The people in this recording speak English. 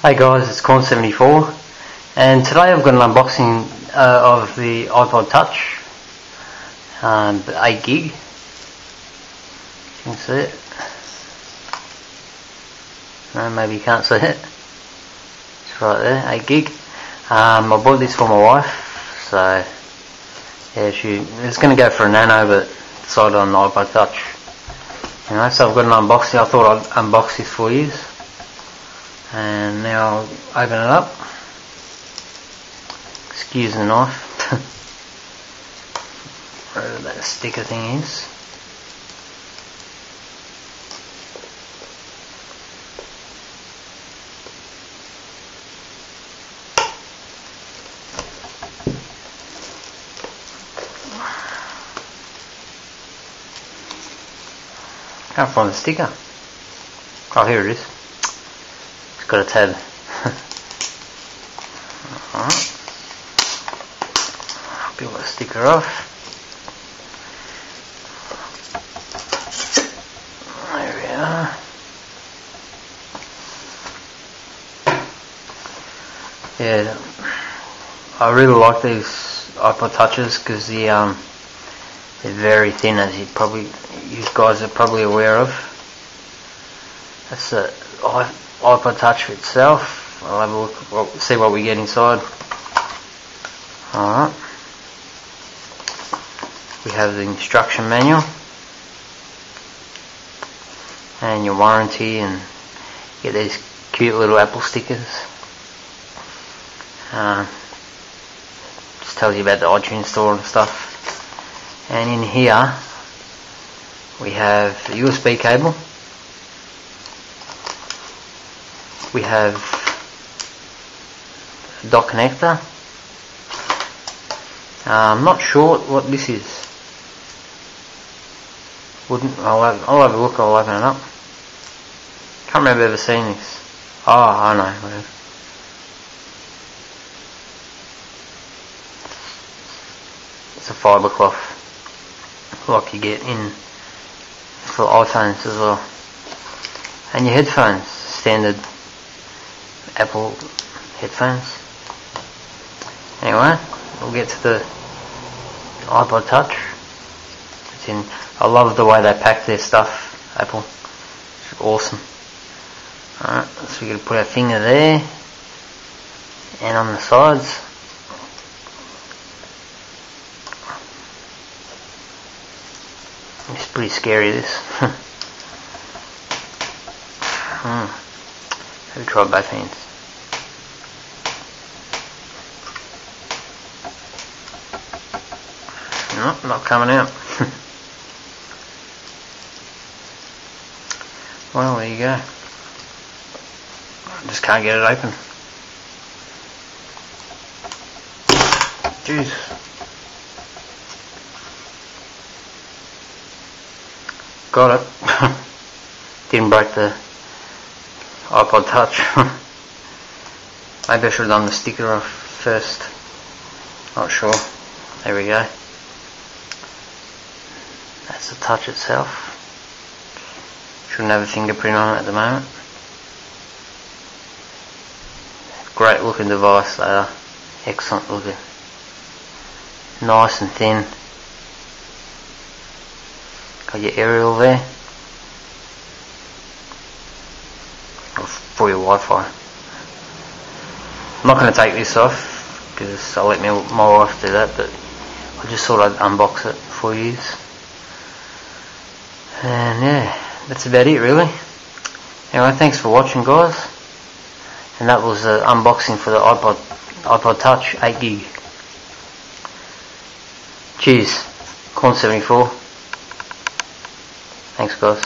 Hey guys, it's Corn74 and today I've got an unboxing of the iPod Touch, 8 gig. You can see it. No, maybe you can't see it. It's right there, 8 gig. I bought this for my wife, so yeah, it's going to go for a Nano, but decided on the iPod Touch. Anyway, so I've got an unboxing. I thought I'd unbox this for you. And now I'll open it up. Excuse the knife. Wherever that sticker thing is. Can't find the sticker. Oh, here it is. Got a tab. Alright. Peel the sticker off. There we are. Yeah, I really like these iPod Touches because they're very thin, as you guys are probably aware of. That's the iPod Touch itself. I'll have a look, see what we get inside. Alright. We have the instruction manual and your warranty, and you get these cute little Apple stickers. Just tells you about the iTunes store and stuff. And in here we have a USB cable. We have a dock connector. I'm not sure what this is. I'll have a look. I'll open it up. Can't remember ever seeing this. Oh, I know. It's a fibre cloth, like you get in for iPhones as well. And your headphones, standard Apple headphones. Anyway, we'll get to the iPod Touch. I love the way they pack their stuff, Apple. It's awesome. Alright, so we're going to put our finger there and on the sides. It's pretty scary, this. Have you tried both hands? Nope, not coming out. Well, there you go. I just can't get it open. Jeez. Got it. Didn't break the iPod Touch. Maybe I should have done the sticker off first. Not sure. There we go. That's the Touch itself. Shouldn't have a fingerprint on it at the moment. Great looking device, they are. Excellent looking. Nice and thin. Got your aerial there. For your Wi-Fi. I'm not going to take this off because I'll let my wife do that, but I just thought I'd unbox it for you. And yeah, that's about it really. Anyway, thanks for watching, guys. And that was the unboxing for the iPod Touch 8 gig. Cheers, Corn74. Thanks, guys.